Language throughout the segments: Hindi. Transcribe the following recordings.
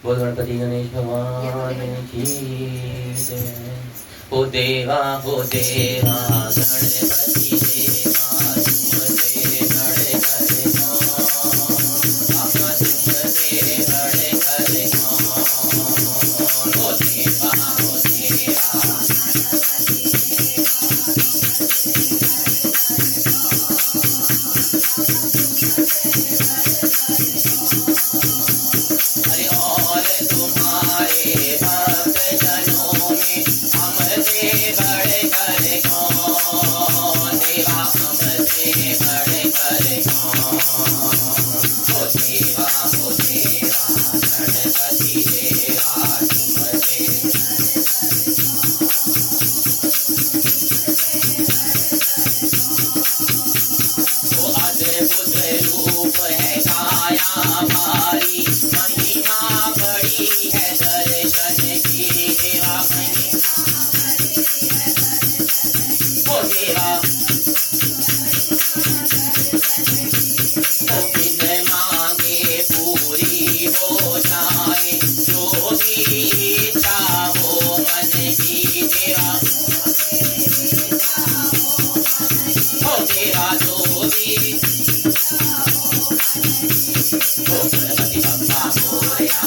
बोल गणपति गणेश भगवान की जय। हो देवा गणपति देवा तुम दे बड़े करे बाबा तुम दे बड़े करे हो देवा अरे और तुम्हारे भक्त जनों में हम दे बड़े करे कौन देवा हम दे बड़े करे कौन हो देवा गणपति देवा तुम दे तो अद्भुत रूप है काया भारी महिमा बड़ी है दर्शन की देवा ओ देवा ओ बिन मांगे पूरी हो जाए जो भी इच्छा हो मन की देवा ओ देवा जो भी ओ गणपति बप्पा मोरया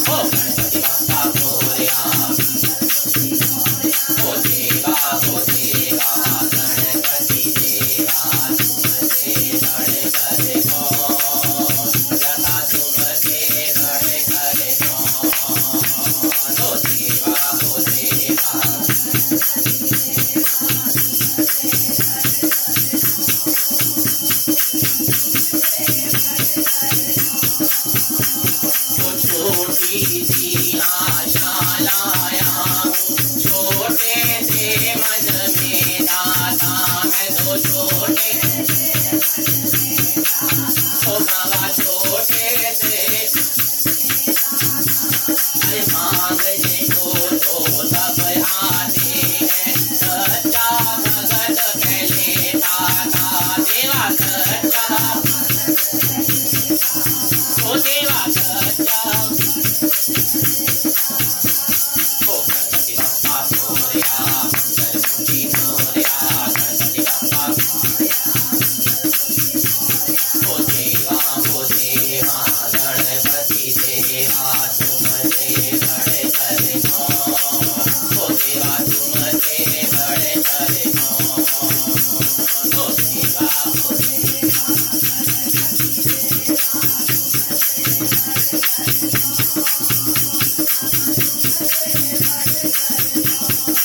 ओ गणपति बप्पा मोरया ओ देवा गणपति देवा तुम दे बड़े करे कौन जता तुम दे बड़े करे कौन ओ देवा छोटी सी आशा लाया हूँ छोटे से मन में दाता मैं तो छोटे ओ बाबा छोटे से अरे मांगने को तो सब आते हैं सच्चा भगत पहले दाता देवा सच्चा ओ देवा सच्चा ओ गणपति बप्पा मोरया मंगलमूर्ति मोरया गणपति बप्पा ओ देवा गणपति देवा तुम दे बड़े करे कौन ओ देवा तुम दे बड़े करे कौन ओ देवा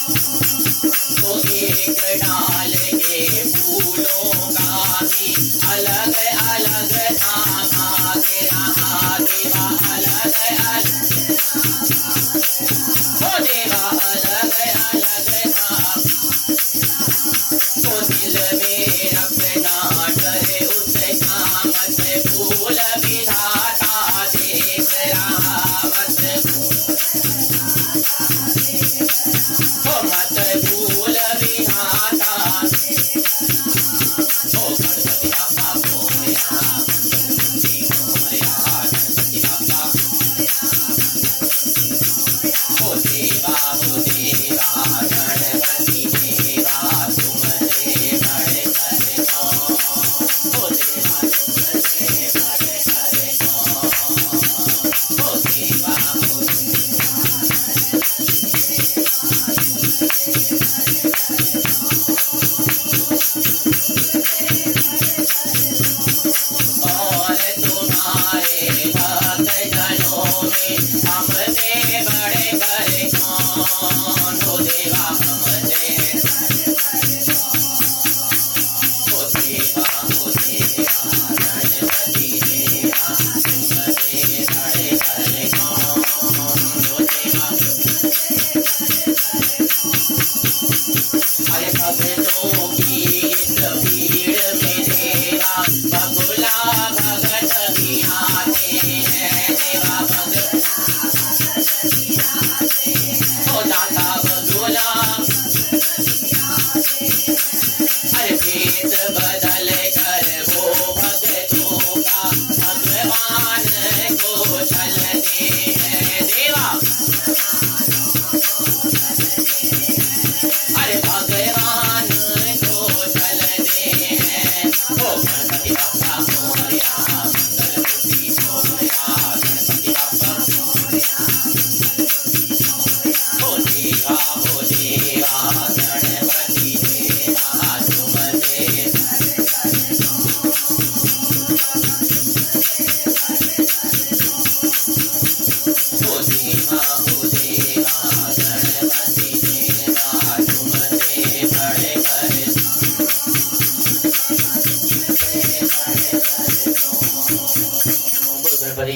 तो एक डाल के फूलों का भी अलग अलग धागा दे रहा देवा अलग अलग ओ देवा अलग अलग धागा तो दिल में रखना डरे उसका मत भूल विधाता दे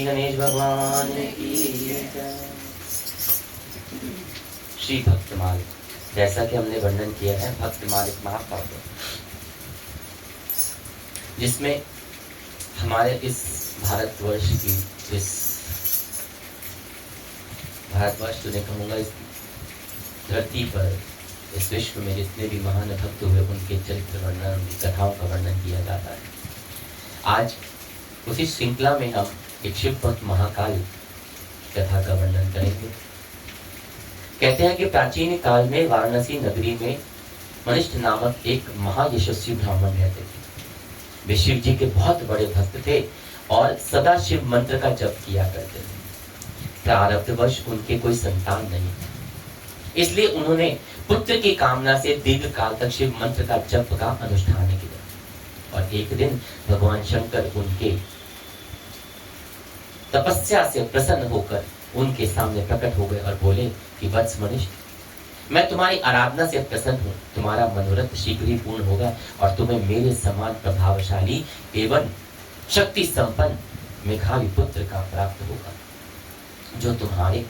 गणेश भगवान की जय। श्री भक्तमाल, जैसा कि हमने वर्णन किया है, भक्तमाल एक महाकाव्य जिसमें हमारे इस भारतवर्ष की, इस भारतवर्ष तो नहीं कहूँगा, इस धरती पर, इस विश्व में जितने भी महान भक्त हुए उनके चरित्र वर्णन, उनकी कथाओं का वर्णन किया जाता है। आज उसी श्रृंखला में हम एक शिव भक्त महाकाल कथा का वर्णन करेंगे। कहते हैं कि प्राचीन काल में वाराणसी नगरी में मनिष्ठ नामक एक महायशस्वी ब्राह्मण रहते थे। वे शिव जी के बहुत बड़े भक्त थे और सदा शिव मंत्र का जप किया करते थे। प्रारब्धवश उनके कोई संतान नहीं था, इसलिए उन्होंने पुत्र की कामना से दीर्घ काल तक शिव मंत्र का जप का अनुष्ठान किया। और एक दिन भगवान शंकर उनके तपस्या से प्रसन्न होकर उनके सामने प्रकट हो गए और बोले कि वत्स मनुष्य, मैं तुम्हारी आराधना से प्रसन्न हूँ, तुम्हारा मनोरथ शीघ्र ही पूर्ण होगा और तुम्हें मेरे समान प्रभावशाली एवं शक्ति संपन्न मेघावी पुत्र का प्राप्त होगा, जो तुम्हारे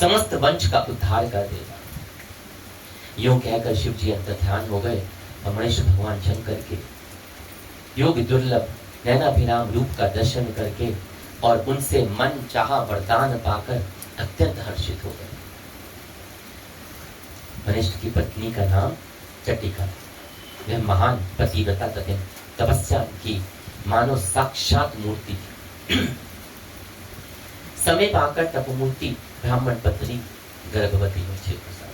समस्त वंश का उद्धार कर देगा। यूं कहकर शिव जी अंतर्ध्यान हो गए और मनुष्य भगवान शंकर के योग दुर्लभ नैनाभिराम रूप का दर्शन करके और उनसे मन चाहा वरदान पाकर अत्यंत हर्षित हो गए। मनुष्य की पत्नी का नाम चट्टिका, वह महान पतिव्रता तथा तपस्या की मानो साक्षात मूर्ति थी। समय पाकर तपमूर्ति ब्राह्मण पत्नी गर्भवती में छिप गई।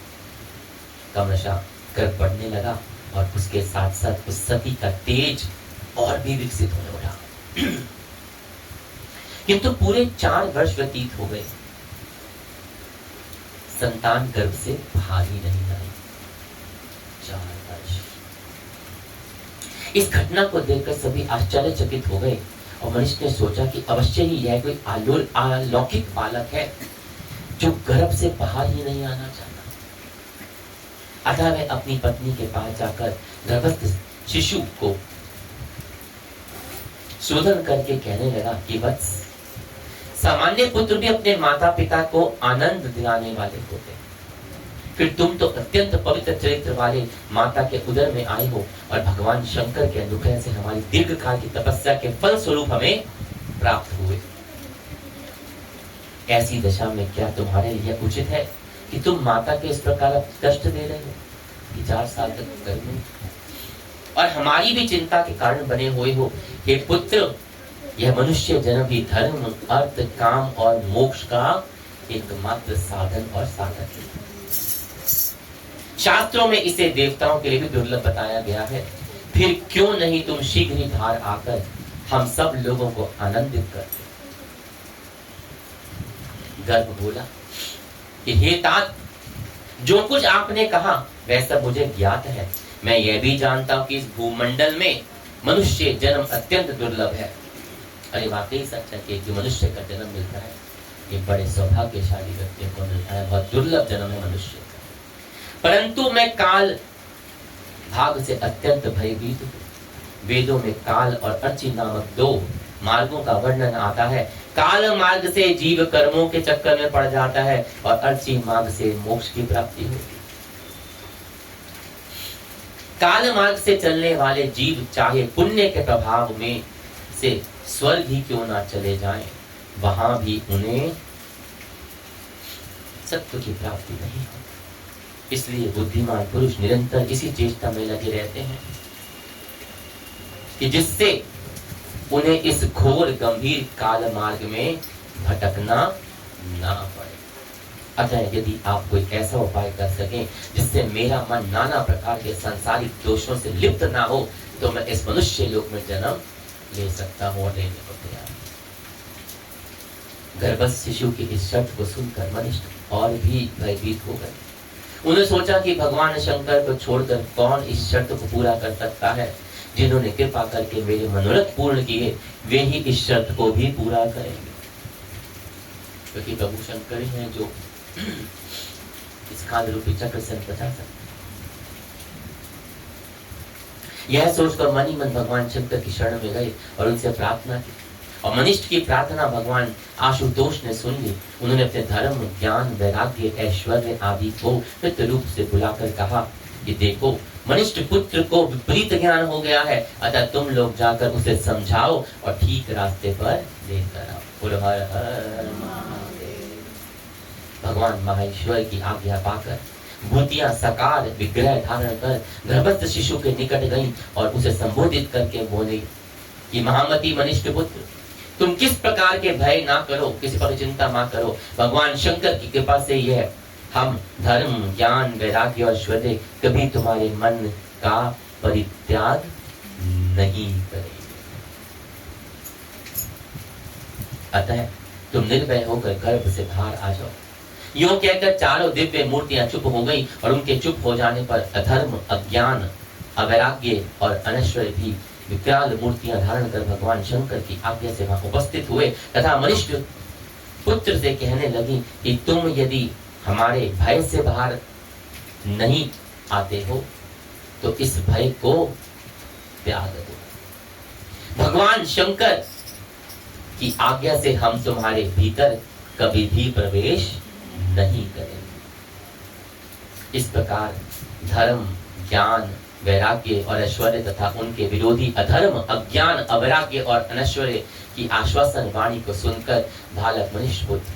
क्रमशः गर्भ बढ़ने लगा और उसके साथ साथ उस सती का तेज और भी विकसित होने लगा। किंतु पूरे 4 वर्ष व्यतीत हो गए, संतान गर्भ से बाहर ही नहीं आई। 4 वर्ष। इस घटना को देखकर सभी आश्चर्यचकित हो गए और मनुष्य ने सोचा कि अवश्य ही यह कोई अलौकिक बालक है जो गर्भ से बाहर ही नहीं आना चाहता। अतः वह अपनी पत्नी के पास जाकर गर्भस्थ शिशु को शोधन करके कहने लगा कि वत्स, सामान्य पुत्र भी अपने माता पिता को आनंद दिलाने वाले होते हैं, फिर तुम तो अत्यंत पवित्र चरित्र वाले माता के उदर में आए हो और भगवान शंकर के अनुग्रह से हमारी दीर्घ काल की तपस्या के फल स्वरूप हमें प्राप्त हुए। ऐसी दशा में क्या तुम्हारे लिए उचित है कि तुम माता के इस प्रकार कष्ट दे रहे हो कि 4 साल तक गर्भ और हमारी भी चिंता के कारण बने हुए हो। हे पुत्र, यह मनुष्य जन्म भी धर्म, अर्थ, काम और मोक्ष का एकमात्र साधन और साधक है। शास्त्रों में इसे देवताओं के लिए भी दुर्लभ बताया गया है। फिर क्यों नहीं तुम शीघ्र ही बाहर आकर हम सब लोगों को आनंदित करते। गर्भ बोला कि हे तात, जो कुछ आपने कहा वह सब मुझे ज्ञात है। मैं यह भी जानता हूं कि इस भूमंडल में मनुष्य जन्म अत्यंत दुर्लभ है। अरे वाकई सच है कि मनुष्य का जन्म मिलता है ये बड़े सौभाग्यशाली व्यक्तियों को मिलता है, बहुत दुर्लभ जन्म है मनुष्य का। परंतु मैं काल भाग से अत्यंत भयभीत हूँ। वेदों में काल और अर्ची नामक 2 मार्गों का वर्णन आता है। काल मार्ग से जीव कर्मों के चक्कर में पड़ जाता है और अर्ची मार्ग से मोक्ष की प्राप्ति होती है। काल मार्ग से चलने वाले जीव चाहे पुण्य के प्रभाव में से स्वर्ग ही क्यों ना चले जाएं, वहां भी उन्हें सत्य की प्राप्ति नहीं होती। इसलिए बुद्धिमान पुरुष निरंतर इसी चेष्टा में लगे रहते हैं कि जिससे उन्हें इस घोर गंभीर काल मार्ग में भटकना ना पड़े। अतः यदि आप कोई ऐसा उपाय कर सकें जिससे मेरा मन नाना प्रकार के सांसारिक दोषों से लिप्त ना हो, तो मैं इस मनुष्य लोक में जन्म ले सकता हूं और लेने को तैयार। गर्भस्थ शिशु की इस शर्त को सुनकर मनुष्य और भी भयभीत हो गए। उन्होंने सोचा कि भगवान शंकर को छोड़कर कौन इस शर्त को पूरा कर सकता है। जिन्होंने कृपा करके मेरे मनोरथ पूर्ण किए वे ही इस शर्त को भी पूरा करेंगे, क्योंकि प्रभु शंकर ही हैं जो इस काल रूपी चक्र से बचा सकते। यह सोचकर मन ही मन भगवान शंकर की शरण में गए और उनसे प्रार्थना की और मनिष्ठ की प्रार्थना भगवान आशुतोष ने सुन ली। उन्होंने अपने धर्म, ज्ञान, वैराग्य, ऐश्वर्य आदि को मित्र रूप से बुलाकर कहा कि देखो, मनिष्ठ पुत्र को विपरीत ज्ञान हो गया है, अतः तुम लोग जाकर उसे समझाओ और ठीक रास्ते पर लेकर आओ। बोलो हर हर महादेव। भगवान महेश्वर की आज्ञा पाकर भूतियां साकार विग्रह धारण कर गर्भस्थ शिशु के निकट गईं और उसे संबोधित करके बोली कि महामती मनिष्ठ पुत्र, तुम किस प्रकार के भय ना करो, किसी पर चिंता ना करो। भगवान शंकर की कृपा से यह हम धर्म, ज्ञान, वैराग्य और ऐश्वर्य कभी तुम्हारे मन का परित्याग नहीं करेंगे। अतः तुम निर्भय होकर गर्भ से बाहर आ जाओ। यूं कहकर चारों दिव्य मूर्तियां चुप हो गईं और उनके चुप हो जाने पर अधर्म, अज्ञान, अवैराग्य और अनश्वर भी विकराल मूर्तियां धारण कर भगवान शंकर की आज्ञा से वहां उपस्थित हुए तथा मनिष्ठ पुत्र से कहने लगी कि तुम यदि हमारे भय से बाहर नहीं आते हो तो इस भय को त्याग दो। भगवान शंकर की आज्ञा से हम तुम्हारे भीतर कभी भी प्रवेश नहीं करेंगे। इस प्रकार धर्म, ज्ञान, वैराग्य और ऐश्वर्य तथा उनके विरोधी अधर्म, अज्ञान, अवैराग्य और अनैश्वर्य की आश्वासन वाणी को सुनकर बालक मनुष्य पुत्र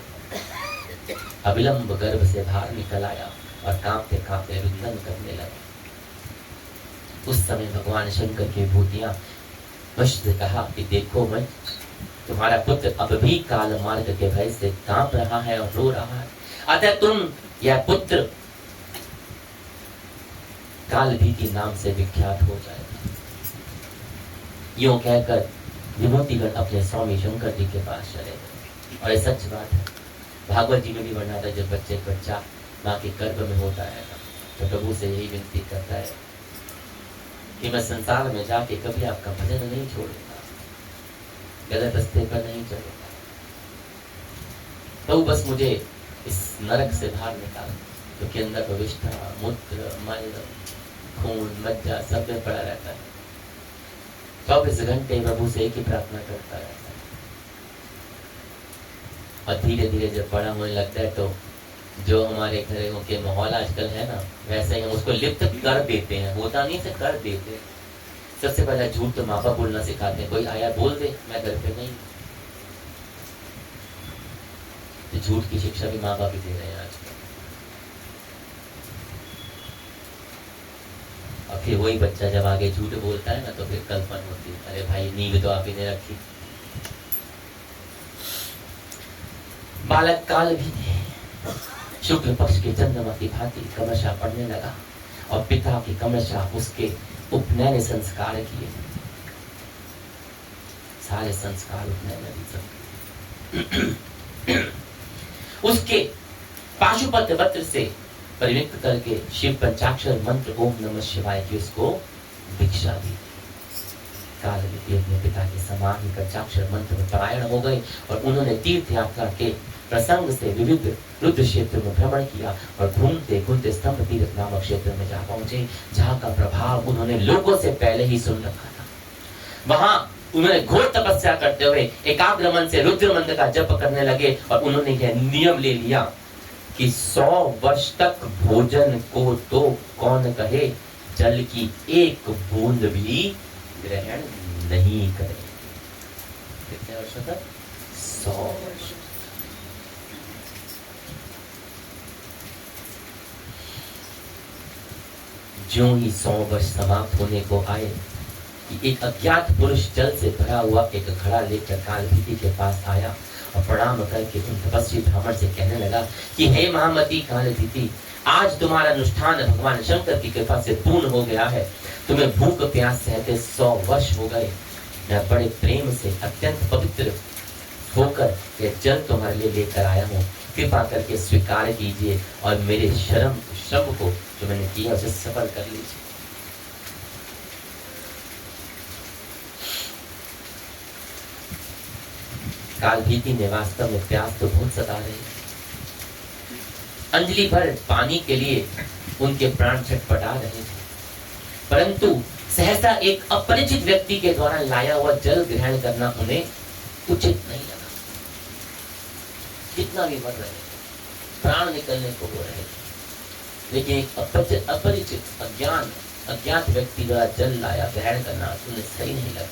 अविलंब गर्भ से बाहर निकल आया और कांपते कांपते रुदन करने लगा। उस समय भगवान शंकर की भूतियां वश से कहा कि देखो मैं, तुम्हारा पुत्र अब भी काल मार्ग के भय से कांप रहा है और रो रहा है, अतः तुम यह पुत्र काल भीति नाम से विख्यात हो जाएगा। यूं कहकर विभूतिगण अपने स्वामी शंकर जी के पास चले गए। और ये सच बात है, भागवत जी में भी वर्णना था, जब बच्चा माँ के गर्भ में होता है तो प्रभु से यही विनती करता है कि मैं संसार में जाके कभी आपका भजन नहीं छोड़ूंगा, गलत रास्ते पर नहीं चलूंगा, तो बस मुझे इस नरक से बाहर निकाल, क्योंकि अंदर प्रविष्ठा, मूत्र, मल, खून, मज्जा सब में पड़ा रहता है। 24 घंटे प्रभु से एक ही प्रार्थना करता रहता है। और धीरे धीरे जब बड़ा होने लगता है तो जो हमारे घरों के माहौल आजकल है ना, वैसे ही हम उसको लिप्त कर देते हैं, होता नहीं से कर देते हैं। सबसे पहले झूठ तो माँ बाप बोलना सिखाते हैं, कोई आया बोल दे मैं घर पे नहीं। तो झूठ की शिक्षा भी माँ बाप ही दे रहे हैं आजकल। और फिर वही बच्चा जब आगे झूठ बोलता है ना तो फिर कल्पना होती है, अरे भाई नींव तो आप ही ने रखी। बालक काल भी शुक्ल पक्ष के चंद्रमा की भांति क्रमशः पढ़ने लगा और पिता की क्रमशः उसके उपनयन संस्कार किए। सारे संस्कार उपनयन उसके पाशुपत्र वस्त्र से परिविक्त करके शिव पंचाक्षर मंत्र ओम नमः शिवाय की उसको दीक्षा दी। काल भी अपने पिता के समान ही पंचाक्षर मंत्र में परायण हो गए और उन्होंने तीर्थ यात्रा के प्रसंग से विविध रुद्र क्षेत्र में भ्रमण किया और घूमते घूमते स्तंभ तीर्थ नामक क्षेत्र में जा पहुंचे, जहाँ का प्रभाव उन्होंने लोगों से पहले ही सुन रखा था। वहां उन्होंने घोर तपस्या करते हुए एकाग्र मन से रुद्र मंत्र का जप करने लगे और उन्होंने यह नियम ले लिया कि 100 वर्ष तक भोजन को तो कौन कहे, जल की एक बूंद भी ग्रहण नहीं करें। कितने वर्षों तक? 100 वर्ष। ज्यों ही 100 वर्ष समाप्त होने को आए कि एक अज्ञात पुरुष जल से भरा हुआ एक घड़ा लेकर कालभीति के पास आया और प्रणाम करके उन तपस्वी ब्राह्मण से कहने लगा कि हे महामती कालभीति, आज तुम्हारा अनुष्ठान भगवान शंकर की कृपा से पूर्ण हो गया है। तुम्हें भूख प्यास सहते 100 वर्ष हो गए। मैं बड़े प्रेम से अत्यंत पवित्र होकर यह जल तुम्हारे लिए लेकर आया हूँ। कृपा करके स्वीकार कीजिए और मेरे श्रम को जो मैंने किया उसे सफल कर लीजिए। कालभीति ने वास्तव में प्यास तो बहुत सता रही, अंजलि भर पानी के लिए उनके प्राण छटपटा रहे थे, परंतु सहसा एक अपरिचित व्यक्ति के द्वारा लाया हुआ जल ग्रहण करना उन्हें उचित नहीं लगा। कितना भी मर रहे, प्राण निकलने को हो रहे, लेकिन एक अपरिचित अज्ञात व्यक्ति द्वारा जल लाया, ग्रहण करना उन्हें सही नहीं लगा।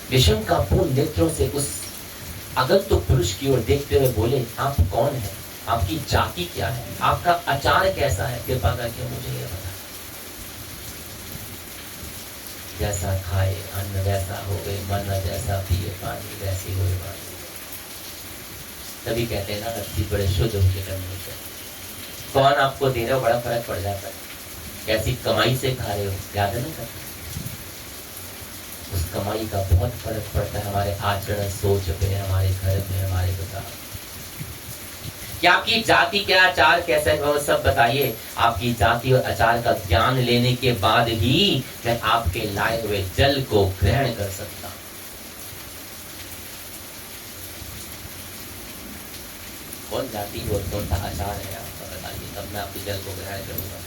विषम का पूर्ण नेत्रों से उस आगंतुक पुरुष की ओर देखते हुए बोले, आप कौन है, आपकी जाति क्या है, आपका आचार कैसा है, कृपा करके मुझे यह बता। जैसा खाए अन्न वैसा हो गए मन, जैसा पिए पानी वैसे हुए वाणी। तभी कहते हैं ना, रस्सी बड़े शुद्ध होके करनी चाहिए। कौन आपको दे रहे हो, बड़ा फर्क पड़ जाता है। कैसी कमाई से खा रहे हो, याद नहीं करते, उस कमाई का बहुत फर्क पड़ता है हमारे आचरण सोच पे, हमारे घर में, हमारे विचार। कि आपकी जाति क्या, आचार कैसा है, वो सब बताइए। आपकी जाति और आचार का ज्ञान लेने के बाद ही मैं आपके लाए हुए जल को ग्रहण कर सकता हूं। कौन जाति हो, कौन सा आचार है आपका बताइए, तब मैं आपके जल को ग्रहण करूंगा।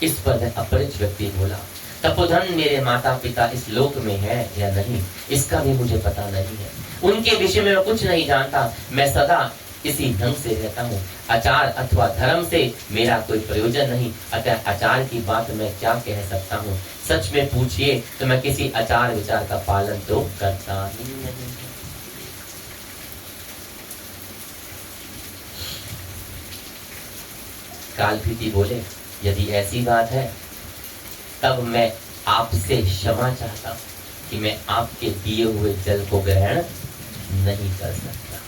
इस पर अपरिचित व्यक्ति बोला, तपोधन मेरे माता पिता इस लोक में है या नहीं, इसका भी मुझे पता नहीं है। उनके विषय में मैं कुछ नहीं जानता। मैं सदा इसी ढंग से रहता हूँ। आचार अथवा धर्म से मेरा कोई प्रयोजन नहीं, अतः आचार की बात मैं क्या कह सकता हूँ। सच में पूछिए तो मैं किसी आचार विचार का पालन तो करता ही नहीं। कालभीति बोले, यदि ऐसी बात है तब मैं आपसे क्षमा चाहता हूं कि मैं आपके दिए हुए जल को ग्रहण नहीं कर सकता।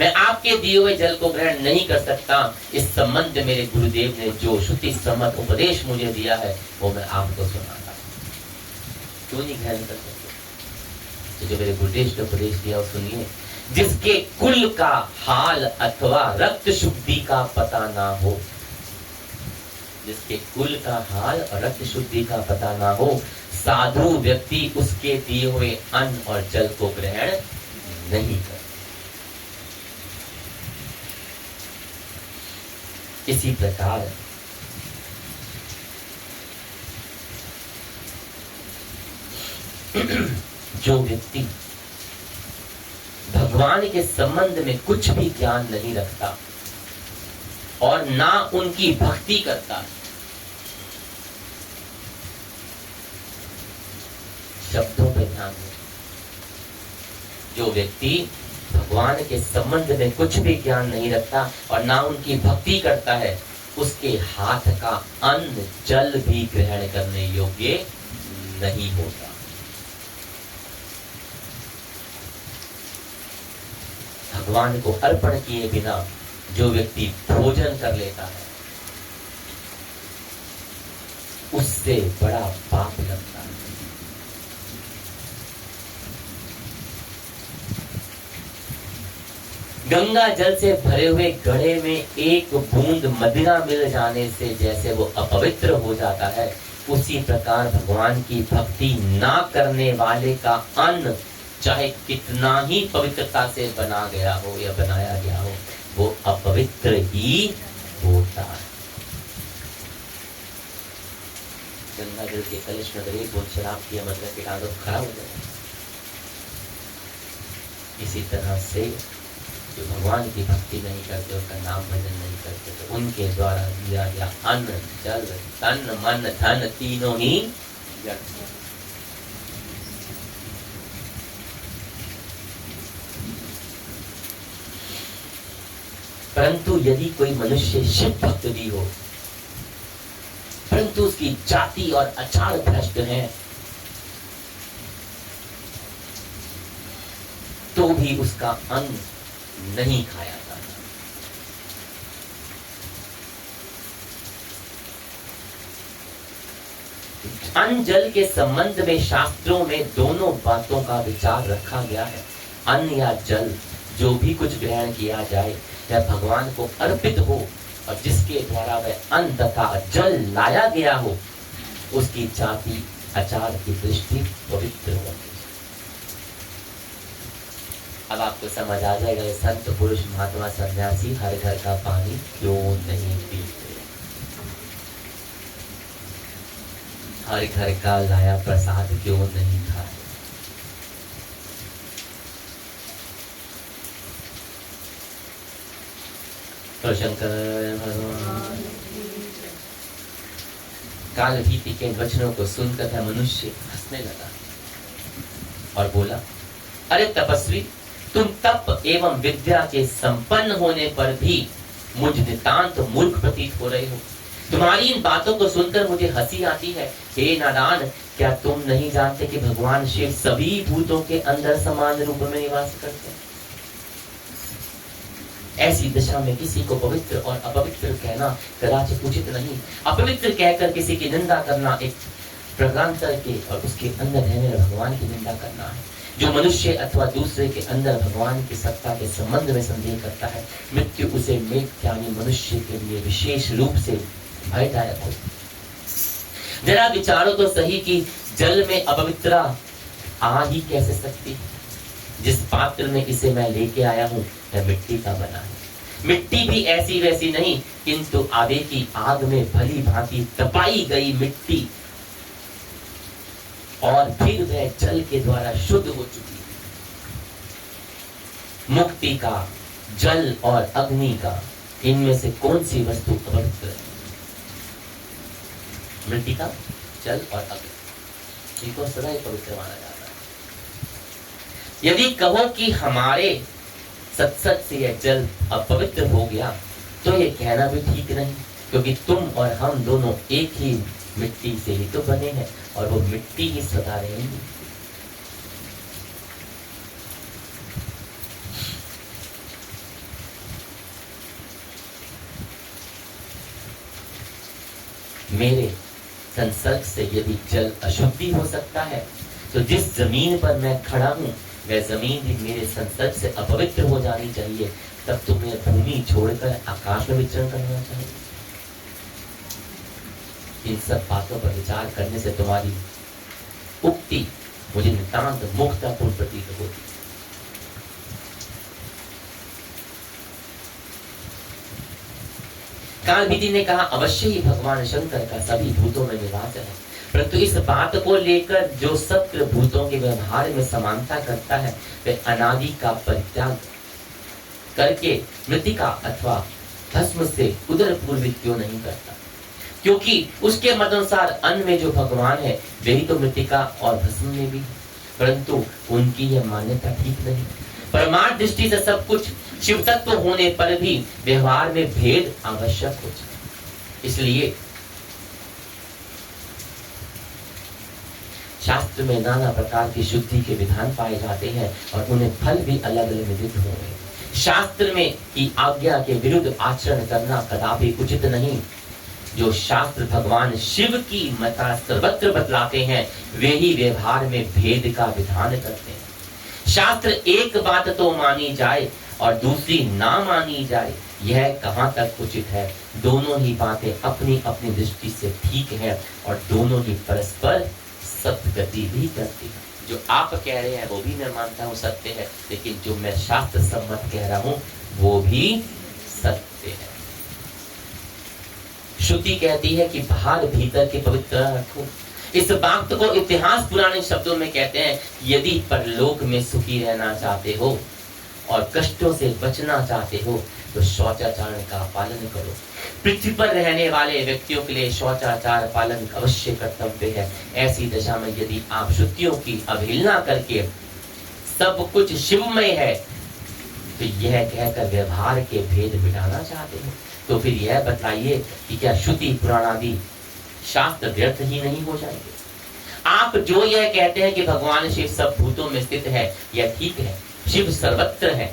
मैं आपके दिए हुए जल को ग्रहण नहीं कर सकता। इस संबंध मेरे गुरुदेव ने जो श्रुति सम्मत उपदेश मुझे दिया है वो मैं आपको सुनाता हूं। क्यों नहीं ग्रहण कर सकते? तो जो मेरे गुरुदेव ने उपदेश दिया वो सुनिए। जिसके कुल का हाल अथवा रक्त शुद्धि का पता ना हो, जिसके कुल का हाल और रक्त शुद्धि का पता ना हो, साधु व्यक्ति उसके दिए हुए अन्न और जल को ग्रहण नहीं कर। इसी प्रकार जो व्यक्ति भगवान के संबंध में कुछ भी ज्ञान नहीं रखता और ना उनकी भक्ति करता, शब्दों पे ध्यान दो। जो व्यक्ति भगवान के संबंध में कुछ भी ज्ञान नहीं रखता और ना उनकी भक्ति करता है, उसके हाथ का अन्न जल भी ग्रहण करने योग्य नहीं होता। भगवान को अर्पण किए बिना जो व्यक्ति भोजन कर लेता है उससे बड़ा पाप लगता है। गंगा जल से भरे हुए घड़े में एक बूंद मदिरा मिल जाने से जैसे वो अपवित्र हो जाता है, उसी प्रकार भगवान की भक्ति ना करने वाले का अन्न चाहे कितना ही पवित्रता से बना गया हो या बनाया गया हो, वो अपवित्र ही होता है। गंगा जल के कलश में अगर एक बूंद शराब किया मतलब कीटाणु तो खराब हो जाएगा। इसी तरह से जो भगवान की भक्ति नहीं करते, उसका नाम भजन नहीं करते, तो उनके द्वारा दिया गया अन्न जल तन मन धन तीनों ही व्यर्थ। परंतु यदि कोई मनुष्य शिव भक्त भी हो परंतु उसकी जाति और आचार भ्रष्ट है, तो भी उसका अन्न नहीं खाया जाता। अन्न जल के संबंध में शास्त्रों में दोनों बातों का विचार रखा गया है। अन्न या जल जो भी कुछ ग्रहण किया जाए या भगवान को अर्पित हो और जिसके द्वारा वह अन्न तथा जल लाया गया हो, उसकी जाति आचार की दृष्टि पवित्र होगी। अब आपको समझ आ जाएगा ये संत पुरुष महात्मा सन्यासी हर घर का पानी क्यों नहीं पीते। हर घर का लाया प्रसाद क्यों नहीं खाए। तो शंकर भगवान काल भीति के वचनों को सुनकर वह मनुष्य हंसने लगा और बोला, अरे तपस्वी, तुम तप एवं विद्या के संपन्न होने पर भी मुझ नितांत मूर्ख प्रतीत हो रहे हो। तुम्हारी इन बातों को सुनकर मुझे हंसी आती है। हे नादान, क्या तुम नहीं जानते कि भगवान शिव सभी भूतों के अंदर समान रूप में निवास करते हैं। ऐसी दशा में किसी को पवित्र और अपवित्र कहना कदाचित उचित नहीं। अपवित्र कहकर किसी की निंदा करना एक प्रकारांतर के और उसके अंदर रहने वाले भगवान की निंदा करना है। जो मनुष्य अथवा दूसरे के अंदर भगवान की सत्ता के संबंध में संदेह करता है, मृत्यु उसे मेघत्यागी मनुष्य के लिए विशेष रूप से भयदायक हो। जरा विचारो तो सही कि जल में अपवित्रता आ ही कैसे सकती है। जिस पात्र में इसे मैं लेके आया हूं वह मिट्टी का बना है। मिट्टी भी ऐसी वैसी नहीं, किंतु आवे की आग में भली भांति तपाई गई मिट्टी और फिर वह जल के द्वारा शुद्ध हो चुकी है। मुक्ति का, जल और अग्नि का, इनमें से कौन सी वस्तु अपवित्र है? मिट्टी का, जल और अग्नि, इनको सदा ही पवित्र माना जाता है। यदि कहो कि हमारे सत्संग से यह जल अपवित्र हो गया, तो यह कहना भी ठीक नहीं, क्योंकि तुम और हम दोनों एक ही मिट्टी से ही तो बने हैं और वो मिट्टी ही सदा रहेंगी। मेरे संसर्ग से यदि जल अशुद्धि हो सकता है, तो जिस जमीन पर मैं खड़ा हूं वह जमीन भी मेरे संसर्ग से अपवित्र हो जानी चाहिए। तब तुम्हें भूमि छोड़कर आकाश में विचरण करना चाहिए। इन सब बातों पर विचार करने से तुम्हारी उक्ति मुझे नितांत मुक्तापूर्ण प्रतीत होती। कालभीति ने कहा, अवश्य ही भगवान शंकर का सभी भूतों में निवास है, परंतु इस बात को लेकर जो सत्र भूतों के व्यवहार में समानता करता है वह अनादि का परित्याग करके मृतिका अथवा भस्म से उदर पूर्वित क्यों नहीं करता? क्योंकि उसके मत अनुसार अन्न में जो भगवान है वही तो मृतिका और भस्म में भी है, परंतु उनकी यह मान्यता ठीक नहीं। परमार्थ दृष्टि से सब कुछ शिव तत्व होने पर भी व्यवहार में भेद आवश्यक हो जाए। इसलिए शास्त्र में नाना प्रकार की शुद्धि के विधान पाए जाते हैं और उन्हें फल भी अलग अलग विदित होंगे। शास्त्र में की आज्ञा के विरुद्ध आचरण करना कदापि उचित नहीं। जो शास्त्र भगवान शिव की मता सर्वत्र बतलाते हैं वे ही व्यवहार में भेद का विधान करते हैं। शास्त्र एक बात तो मानी जाए और दूसरी ना मानी जाए, यह कहाँ तक उचित है? दोनों ही बातें अपनी अपनी दृष्टि से ठीक है और दोनों ही परस्पर सत्य गति भी करती है। जो आप कह रहे हैं वो भी मैं मानता हूँ सत्य है, लेकिन जो मैं शास्त्र सम्मत कह रहा हूँ वो भी सत्य है। श्रुति कहती है कि बाहर भीतर की पवित्रता रखो। इस बात को इतिहास पुराने शब्दों में कहते हैं, यदि परलोक में सुखी रहना चाहते हो और कष्टों से बचना चाहते हो तो शौचाचार का पालन करो। पृथ्वी पर रहने वाले व्यक्तियों के लिए शौचाचार पालन अवश्य कर्तव्य है। ऐसी दशा में यदि आप श्रुतियों की अवहेलना करके सब कुछ शिवमय है तो यह कहकर व्यवहार के भेद मिटाना चाहते हो, तो फिर यह बताइए कि क्या श्रुति पुराण आदि शास्त्र व्यर्थ ही नहीं हो जाएंगे? आप जो यह कहते हैं कि भगवान शिव सब भूतों में स्थित है, यह ठीक है, शिव सर्वत्र है,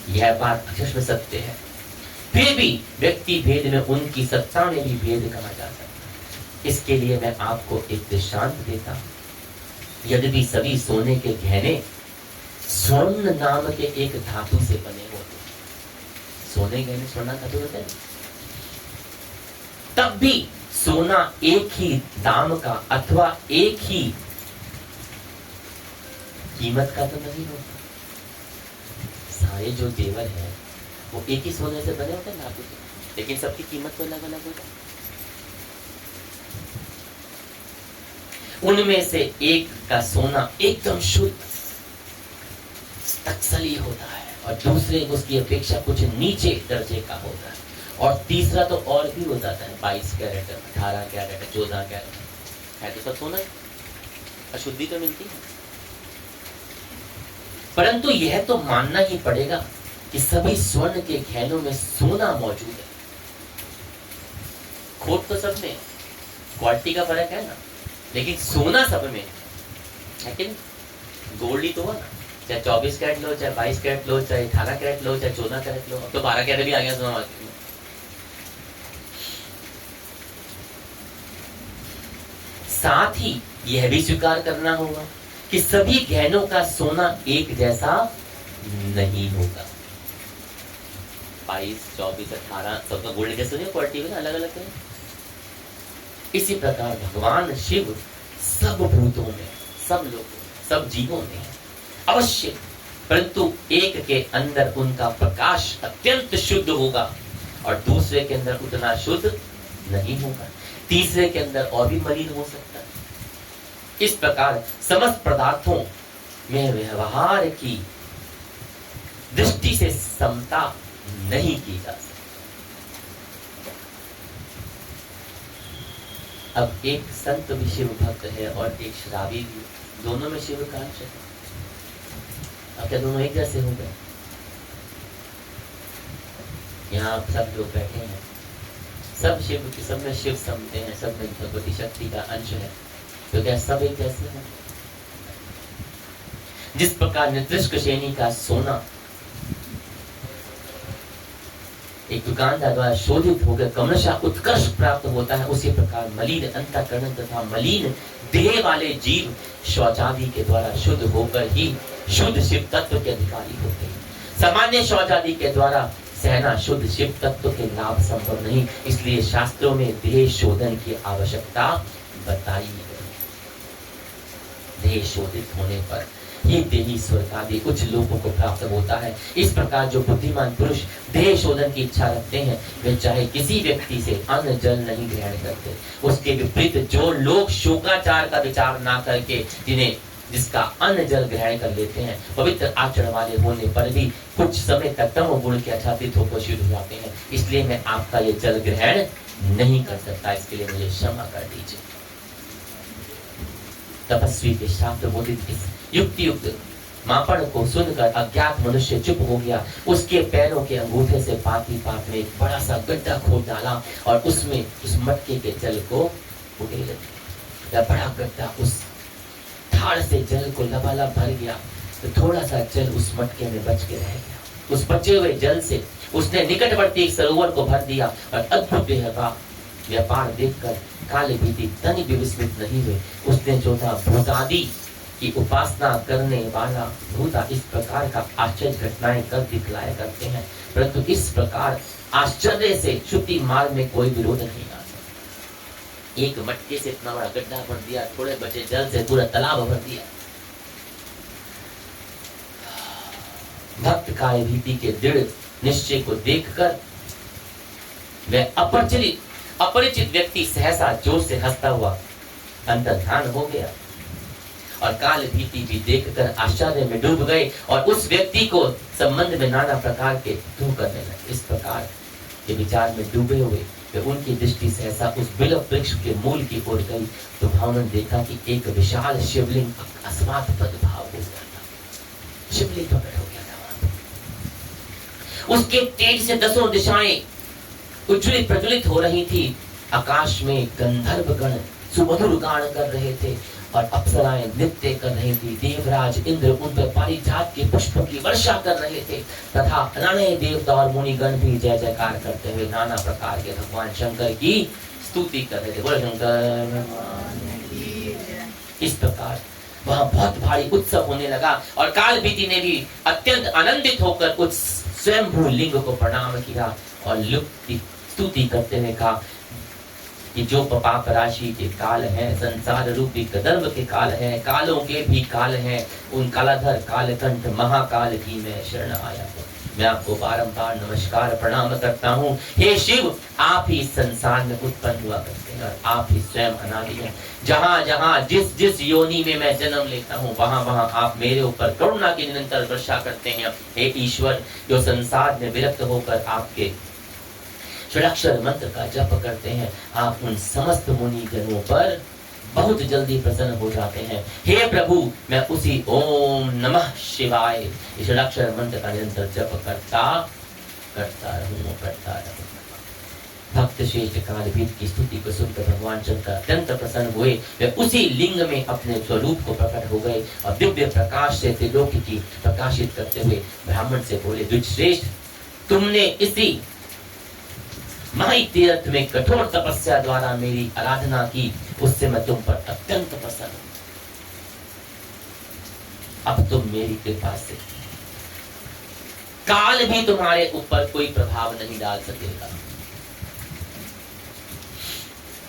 यह बात अक्षर में सत्य है। फिर भी व्यक्ति भेद में उनकी सत्ता में भी भेद कहा जा सकता है। इसके लिए मैं आपको एक दृष्टांत देता हूं। यद्यपि सभी सोने के गहने स्वर्ण नाम के एक धातु से बने होते, सोने गहने स्वर्ण धातु होते हैं, तब भी सोना एक ही दाम का अथवा एक ही कीमत का तो नहीं होता। सारे जो जेवर है वो एक ही सोने से बने होते हैं धातु से, लेकिन सबकी कीमत तो अलग अलग होता है। उनमें से एक का सोना एकदम शुद्ध तत्सली होता है और दूसरे उसकी अपेक्षा कुछ नीचे दर्जे का होता है, और तीसरा तो और भी हो जाता है 22 कैरेट, 18 कैरेट, 14 कैरेट है, तो सब सोना अशुद्धि तो मिलती है। परंतु यह तो मानना ही पड़ेगा कि सभी स्वर्ण के गहनों में सोना मौजूद है। खोट तो सब में, क्वालिटी का फर्क है ना, लेकिन सोना सब में है कि नहीं? गोल्ड ही तो है ना, चाहे 24 कैरेट लो, चाहे 22 कैरेट लो, चाहे 18 कैरेट लो, चाहे 14 कैरेट लो, अब तो 12 कैरेट भी आ गया सोना मार्केट में। साथ ही यह भी स्वीकार करना होगा कि सभी गहनों का सोना एक जैसा नहीं होगा। 22, 24, 18 सबका गोल्ड जैसे नहीं, क्वालिटी में अलग अलग है। इसी प्रकार भगवान शिव सब भूतों में, सब लोगों, सब जीवों में अवश्य, परंतु एक के अंदर उनका प्रकाश अत्यंत शुद्ध होगा और दूसरे के अंदर उतना शुद्ध नहीं होगा, तीसरे के अंदर और भी मलिन हो सकता है। इस प्रकार समस्त पदार्थों में व्यवहार की दृष्टि से समता नहीं की जा सकती। अब एक संत भी शिव भक्त है और एक शराबी भी, दोनों में शिव का अंश है। अब क्या दोनों एक जैसे हो गए? यहाँ आप सब लोग बैठे हैं, सब शिव की, सब में शिव समझते हैं, सब में भगवती शक्ति का अंश है, तो क्या सब एक जैसे हैं? जिस प्रकार निकृष्ट श्रेणी का सोना एक दुकानदार द्वारा शोधित होकर क्रमशः उत्कर्ष प्राप्त होता है, उसी प्रकार मलिन अंतःकरण तथा मलिन देह वाले जीव शौचादि के द्वारा शुद्ध होकर ही शुद्ध शिव तत्व के अधिकारी होते हैं। सामान्य शौचादि के द्वारा सहना शुद्ध शिव तत्व के लाभ संभव नहीं, इसलिए शास्त्रों में देह शोधन की आवश्यकता बताई गई। देह शोधित होने पर ये देही स्वर्ग आदि कुछ लोगों को प्राप्त होता है। इस प्रकार जो बुद्धिमान पुरुष देह शोधन की इच्छा रखते हैं, वे चाहे किसी व्यक्ति से अन्न जल नहीं ग्रहण करते। उसके विपरीत जो लोग शोकाचार का विचार ना करके जिसका अन्न जल ग्रहण कर लेते हैं, पवित्र आचरण वाले होने पर भी कुछ समय तक तम गुण के आच्छादित होकर शुद्ध हो जाते हैं। इसलिए मैं आपका ये जल ग्रहण नहीं कर सकता, इसके लिए मुझे क्षमा कर दीजिए। तपस्वी के शास्त्र बोधित इस युक्ति युक्त मापन को सुनकर अज्ञात मनुष्य चुप हो गया। उसके पैरों के अंगूठे से पाती पात में एक बड़ा सा गड्ढा खोद डाला और उसमें उस मटके के जल को उड़ेल दिया। बड़ा गड्ढा उस थाल से जल को लबालब भर गया, तो थोड़ा सा जल उस मटके में बच के रह गया। उस बचे हुए जल से उसने निकटवर्ती एक सरोवर को भर दिया और अद्भुत व्यापार देखकर काले भीति तनि भी विस्मित नहीं हुए। उसने जो था भूतादि की उपासना करने वाला भूता इस प्रकार का आश्चर्य घटनाएं कर दिखलाया करते हैं, परंतु इस प्रकार आश्चर्य से श्रुति मार्ग में कोई विरोध नहीं आ सकता। एक मटके से इतना बड़ा गड्ढा भर दिया, थोड़े बचे जल से पूरा तालाब भर दिया। भक्त काले भीति के दृढ़ निश्चय को देखकर वह अपरिचित व्यक्ति सहसा जोर से हंसता हुआ अंतर्ध्यान हो गया और काल भीति भी देखकर आश्चर्य में डूब गए और उस व्यक्ति को संबंध में नाना प्रकार के धो करने लगे। इस प्रकार के विचार में डूबे हुए वे उनकी दृष्टि सहसा उस बिल्व वृक्ष के मूल की ओर गई, तो उन्होंने देखा कि एक विशाल शिवलिंग अस्मात्पद भाव हो गया था। शिवलिंग प्रकट हो गया था। उसके तेज से 10 दिशाएं उज्ज्वलित प्रज्वलित हो रही थी। आकाश में गंधर्व गण सुमधुर गान कर रहे थे और अप्सराएं नृत्य कर रही थी। देवराज इंद्र उन पर पारिजात के पुष्पों की वर्षा कर रहे थे तथा अनन्य देवता और मुनिगण भी जय जयकार करते हुए नाना प्रकार के भगवान शंकर की स्तुति कर रहे थे। बोले शंकर। इस प्रकार वहां बहुत भारी उत्सव होने लगा और काल भीति ने भी अत्यंत आनंदित होकर उस स्वयंभू लिंग को प्रणाम किया और लुप्त स्तुति करते हुए कहा कि जो पाप राशि के काल है, संसार रूपी कदर्भ के काल है, कालों के भी काल है, उन कालाधर कालकंठ महाकाल की मैं शरण आया हूँ। मैं आपको बारंबार नमस्कार प्रणाम करता हूँ। हे शिव, आप ही संसार में उत्पन्न हुआ करते हैं और आप ही स्वयं अनादि हैं। जहां जहां जिस जिस योनि में मैं जन्म लेता हूं, वहां वहां आप मेरे ऊपर करुणा की निरंतर वर्षा करते हैं। हे ईश्वर, जो संसार में विरक्त होकर आपके षडाक्षर मंत्र का जप करते हैं, आप उन समस्त मुनि जनों पर बहुत जल्दी प्रसन्न हो जाते हैं। हे प्रभु, मैं उसी ओम नमः शिवाय षडाक्षर मंत्र का निरंतर जप करता रहूं। भक्त श्रेष्ठ कालभीत की स्तुति को सुनकर भगवान शंकर अत्यंत प्रसन्न हुए। वे उसी लिंग में अपने स्वरूप को प्रकट हो गए और दिव्य प्रकाश से त्रिलोक की प्रकाशित करते हुए ब्राह्मण से बोले, द्विजश्रेष्ठ, तुमने इसी माई तीर्थ में कठोर तपस्या द्वारा मेरी आराधना की, उससे मैं तुम पर अत्यंत प्रसन्न हूं। अब तुम मेरी कृपा से काल भी तुम्हारे ऊपर कोई प्रभाव नहीं डाल सकेगा।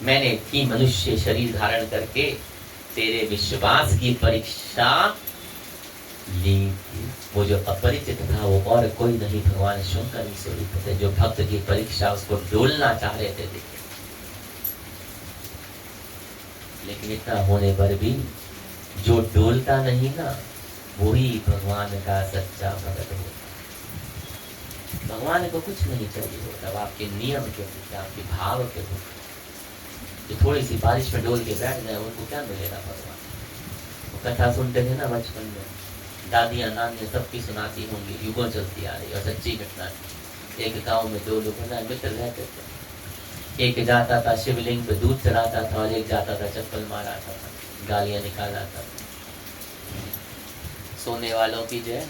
मैंने ही मनुष्य शरीर धारण करके तेरे विश्वास की परीक्षा ली थी। वो जो अपरिचित था वो और कोई नहीं, भगवान शंकर ही स्वरूप थे, जो भक्त की परीक्षा उसको डोलना चाह रहे थे। देखिए, लेकिन इतना होने पर भी जो डोलता नहीं ना, वही भगवान का सच्चा भक्त होता। भगवान को कुछ नहीं चाहिए होता, आपके नियम के होते, आपके भाव के होते। जो थोड़ी सी बारिश में डोल के बैठ जाए, उनको क्या मिलेगा भगवान? वो कथा सुनते थे ना बचपन में, दादियां नानियां सबकी सुनाती होंगी, युगों चलती आ रही और सच्ची घटना थी। एक गांव में दो लोग मित्र रहते थे। एक जाता था शिवलिंग पे दूध चढ़ाता था और एक जाता था चप्पल माराता था, गालियां निकालाता था। सोने वालों की जय,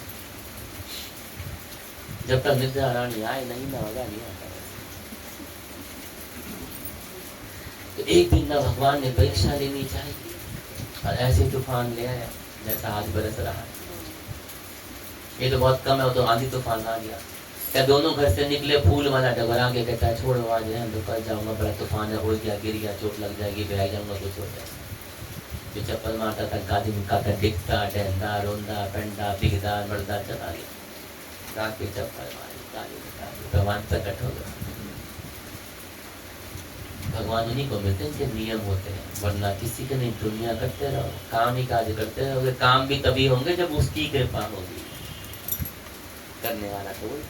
जब तक निद्रा रानी आए नहीं ना मजा नहीं आता। तो एक दिन ना भगवान ने परीक्षा लेनी चाहिए और ऐसे तूफान ले आया जैसा आज बरस रहा है। ये तो बहुत कम है, वो तो आंधी तूफान आ गया। क्या दोनों घर से निकले, फूल वाला डबरा के कहता है छोड़ो आज है, तो कर जाऊंगा, बड़ा तूफान है, उड़ गया, गिर गया, चोट लग जाएगी, बह जाऊंगा, कुछ हो जाएगा। जो चप्पल मारता था, गाली मुकाता, दिखता, डहना, रोंदा, पेंडा, बिगदा, मर्दा, चला गया। रात के चप्पल मारी, गाली निकाली, भगवान प्रकट हो गया। भगवान उन्हीं को मिलते हैं जिनके नियम होते हैं, वरना किसी के नहीं। दुनिया करते रहो, काम ही काज करते रहोगे, काम भी तभी होंगे जब उसकी कृपा होगी। करने वाला तो वही।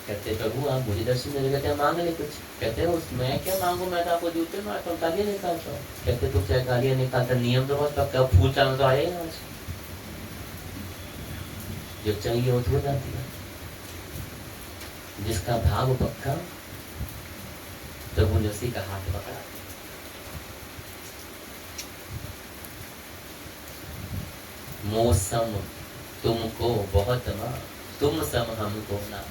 कहते प्रभु आप मुझे दर्शन दे, कहते हैं मांग ले कुछ। कहते हैं मैं क्या मांगू, मैं तो आपको जूते मारता हूँ, गालियां निकालता हूँ। कहते तुम चाहे गालियां निकालता, नियम तो बहुत पक्का, फूल चालू तो आएगा आज। जो चाहिए वो हो जाती है, जिसका भाव पक्का, प्रभु ने उसी का हाथ पकड़ा। मौसम तुमको बहुत मां, तुम सम हमको ना।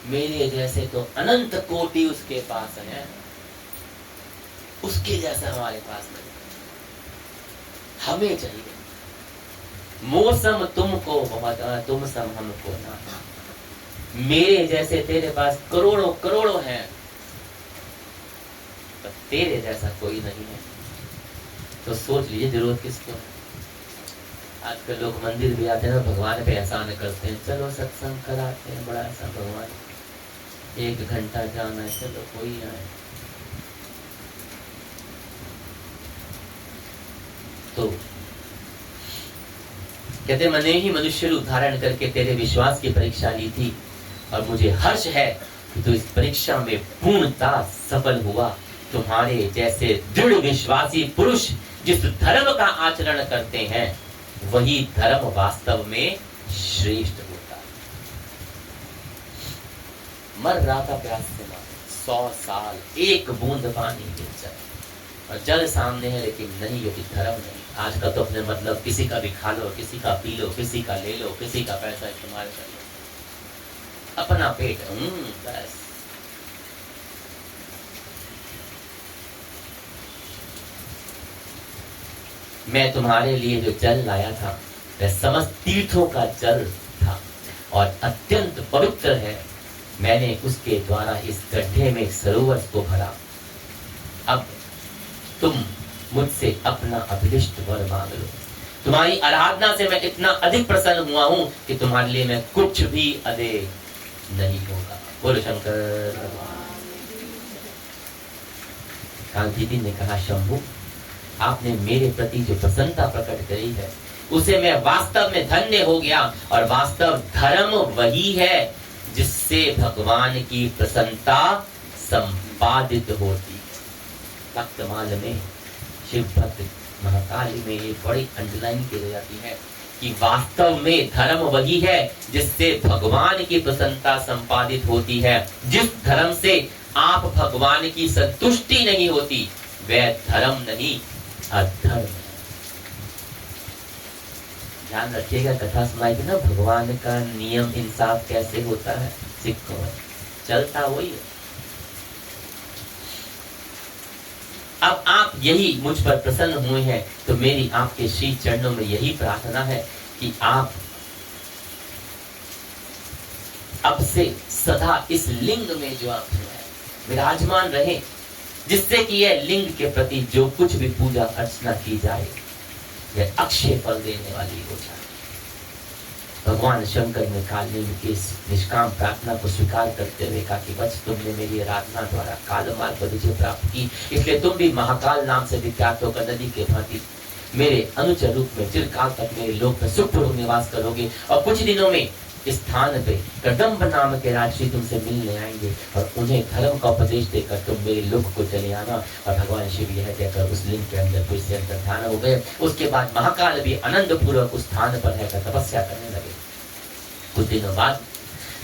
मेरे जैसे तो अनंत कोटि उसके पास है, उसके जैसा हमारे पास नहीं। हमें चाहिए मौसम तुमको बहुत, तुम सम हमको ना। मेरे जैसे तेरे पास करोड़ों करोड़ों हैं, पर तेरे जैसा कोई नहीं है। तो सोच लीजिए जरूरत किसको है। आजकल लोग मंदिर भी आते हैं ना, भगवान पे एहसान करते हैं, चलो सत्संग कराते हैं, बड़ा ऐसा भगवान 1 घंटा जाना है, चलो कोई आए। तो कहते मैंने ही मनुष्य रूप धारण करके तेरे विश्वास की परीक्षा ली थी और मुझे हर्ष है कि तू इस परीक्षा में पूर्णतः सफल हुआ। तुम्हारे जैसे दृढ़ विश्वासी पुरुष जिस धर्म का आचरण करते हैं, वही धर्म वास्तव में श्रेष्ठ होता है। मर रहा था प्यास से, 100 साल एक बूंद पानी गिर जाए और जल सामने है, लेकिन नहीं, ये धर्म नहीं। आज का तो अपने मतलब किसी का भी खा लो, किसी का पी लो, किसी का ले लो, किसी का पैसा इस्तेमाल कर लो, अपना पेट बस। मैं तुम्हारे लिए जो जल लाया था वह समस्त तीर्थों का जल था और अत्यंत पवित्र है। मैंने उसके द्वारा इस गड्ढे में सरोवर को भरा। अब तुम मुझसे अपना अभिष्ट वर मांग लो। तुम्हारी आराधना से मैं इतना अधिक प्रसन्न हुआ हूं कि तुम्हारे लिए मैं कुछ भी अधिक नहीं होगा। बोलो शंकर। कांति ने कहा, शंभु आपने मेरे प्रति जो प्रसन्नता प्रकट करी है उसे मैं वास्तव में धन्य हो गया। और वास्तव धर्म वही है जिससे भगवान की प्रसन्नता संपादित होती है। भक्तमाल में शिव भक्त महाकाली में ये बड़ी अंडरलाइन की जाती है कि वास्तव में धर्म वही है जिससे भगवान की प्रसन्नता संपादित होती है। जिस धर्म से आप भगवान की संतुष्टि नहीं होती वह धर्म नहीं अधर्म है। ध्यान रखिएगा, कथा सुनाएगी ना, भगवान का नियम इंसाफ कैसे होता है, सिक्को है, चलता वही है। अब आप यही मुझ पर प्रसन्न हुए हैं तो मेरी आपके श्री चरणों में यही प्रार्थना है कि आप अब से सदा इस लिंग में जो आप विराजमान रहे, जिससे कि यह लिंग के प्रति जो कुछ भी पूजा अर्चना की जाए यह अक्षय फल देने वाली हो जाए। भगवान शंकर ने कालनेमि की इस निष्काम प्रार्थना को स्वीकार करते हुए कहा कि वत्स तुमने मेरी आराधना द्वारा काल मार्ग पर विजय प्राप्त की, इसलिए तुम भी महाकाल नाम से विख्यात होकर नदी के भांति मेरे अनुचर रूप में चिरकाल तक मेरे लोक में सुखपूर्वक निवास करोगे। और कुछ दिनों में इस स्थान पे कदम्ब नाम के राजसी तुमसे मिलने आएंगे और उन्हें धर्म का उपदेश देकर तुम मेरे लोक को चले आना। और भगवान शिव यह कहकर उस लिंग के अंदर फिर से अंतर्धान हो गए। उसके बाद महाकाल भी आनंद पूर्वक उस स्थान पर रहकर तपस्या करने लगे। कुछ दिनों बाद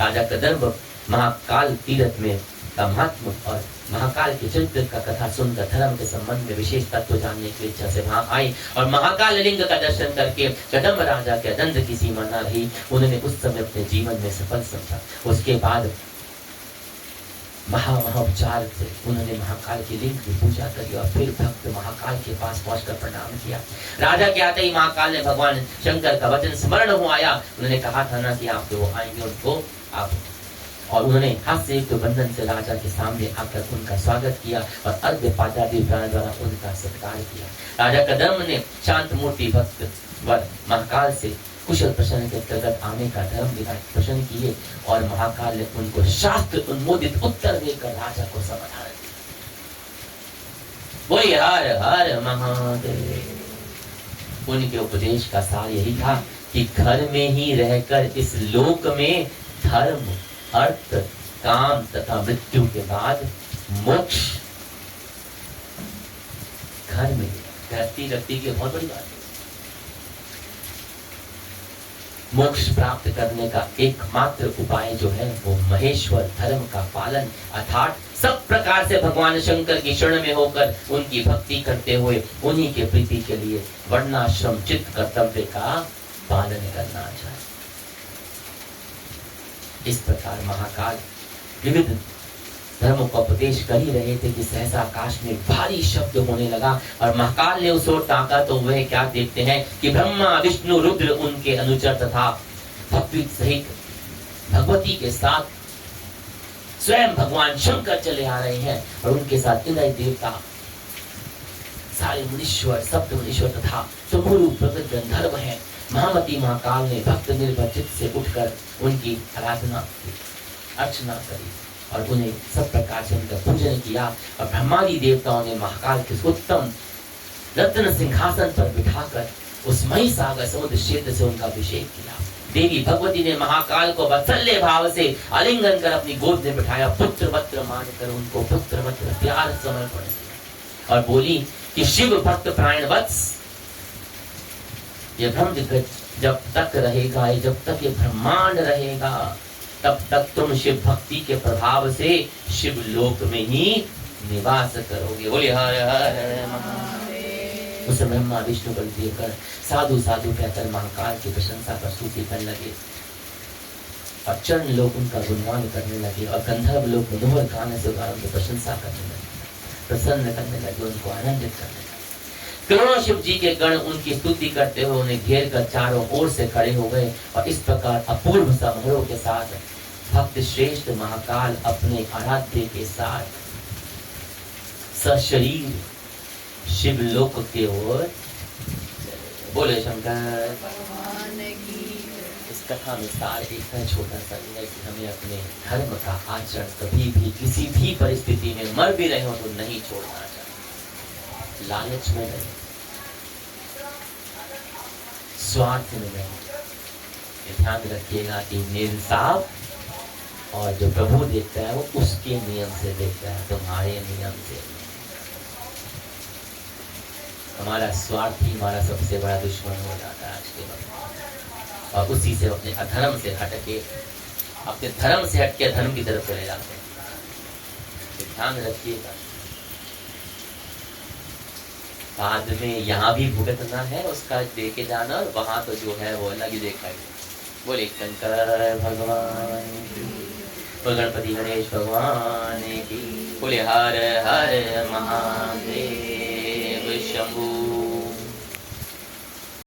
राजा कदम्ब महाकाल तीर्थ में का महत्व और महाकाल के चरित्र का कथा सुनकर धर्म के संबंध में विशेष तत्व जानने की इच्छा से वहां आए और महाकाल लिंग का दर्शन करके कदम्ब राजा के आनंद की सीमा न रही। उन्होंने उस समय अपने जीवन में सफल समझा। उसके बाद महाउपचार से उन्होंने महाकाल की लिंग की पूजा करी और फिर भक्त महाकाल के पास पहुंचकर प्रणाम किया। राजा के आते ही महाकाल ने भगवान शंकर का वचन स्मरण हो आया। उन्होंने कहा था ना कि आप जो आएंगे उनको आप, और उन्होंने हाथ से एक बंधन से राजा के सामने आकर उनका स्वागत किया और अर्घ्य पादादि प्राण द्वारा उनका सत्कार किया। राजा कदम्ब ने शांत मूर्ति भक्त वर महाकाल से कुशल प्रश्न के अंतर्गत आने का धर्म दिखाए प्रश्न किए और महाकाल ने उनको शास्त्र उन्मोदित उत्तर देकर राजा को समाधान दिया। वही हर हर महादेव। उनके उपदेश का सार यही था कि घर में ही रहकर इस लोक में धर्म अर्थ काम तथा मृत्यु के बाद मोक्ष, घर में गृहस्थी व्यक्ति की बहुत बड़ी बात है। मोक्ष प्राप्त करने का एकमात्र उपाय जो है वो महेश्वर धर्म का पालन अर्थात सब प्रकार से भगवान शंकर की शरण में होकर उनकी भक्ति करते हुए उन्हीं के प्रीति के लिए वर्णाश्रम चित्त कर्तव्य का पालन करना चाहिए। इस प्रकार महाकाल विविध धर्मों का उपदेश कर ही रहे थे कि सहसा आकाश में भारी शब्द होने लगा और महाकाल ने उस ओर ताका तो वह क्या देखते हैं कि ब्रह्मा विष्णु रुद्र उनके अनुचर तथा भक्ति सहित भगवती के साथ स्वयं भगवान शंकर चले आ रहे हैं और उनके साथ इंद्र देवता सारे मुनीश्वर सप्त मुनीश्वर तथा चमुरु प्रगट गंधर्व हैं। महामती महाकाल ने भक्त निर्भर चित्त से उठकर उनकी आराधना अर्चना करी और उन्हें सब प्रकार से उनका पूजन किया और ब्रह्मादि देवताओं ने महाकाल के उत्तम रत्न सिंहासन पर बिठाकर उस मही सागर समुद्र क्षेत्र से उनका अभिषेक किया। देवी भगवती ने महाकाल को वात्सल्य भाव से आलिंगन कर अपनी गोद में बिठाया, पुत्र वत्र मानकर उनको पुत्र वत्र प्यार समर्पण किया और बोली कि शिव भक्त प्राण वत्स, ये ब्रह्म जब तक रहेगा, जब तक ये ब्रह्मांड रहेगा तब तक तुम शिव भक्ति के प्रभाव से शिव लोक में ही निवास करोगे। बोले हर हर महादेव। उस ब्रह्मा विष्णु बल देकर साधु साधु कहकर महाकाल की प्रशंसा पर स्तुति करने लगे और चरण लोग उनका गुणगान करने लगे और गंधर्व लोग मनोहर गाने से उनकी प्रशंसा करने लगे, प्रसन्न करने लगे, उनको आनंदित करने लगे। करोड़ों शिव जी के गण उनकी स्तुति करते हुए उन्हें घेर कर चारों ओर से खड़े हो गए और इस प्रकार अपूर्व समारोह के साथ भक्त श्रेष्ठ महाकाल अपने आराध्य के साथ सशरीर शिवलोक की ओर। बोले शंकर भगवान की। इस कथा में सार एक है छोटा सा है कि हमें अपने धर्म का आचरण कभी भी किसी भी परिस्थिति में मर भी रहे हो तो नहीं छोड़ना चाहिए। लालच में नहीं, स्वार्थ में नहीं। ध्यान रखिएगा कि इंसाफ और जो प्रभु देखता है वो उसके नियम से देखता है, तुम्हारे नियम से। हमारा स्वार्थ ही हमारा सबसे बड़ा दुश्मन हो जाता है आज के वक्त, और उसी से अपने अधर्म से हटके, अपने धर्म से हटके अधर्म की तरफ चले जाते हैं। तो ध्यान रखिएगा, बाद में यहाँ भी भुगतना है उसका, देके जाना, वहां तो जो है वो अलग ही देखा है। बोले शंकर भगवान की, बोले गणपति गणेश भगवान की, बोले हर हर महादेव शंभु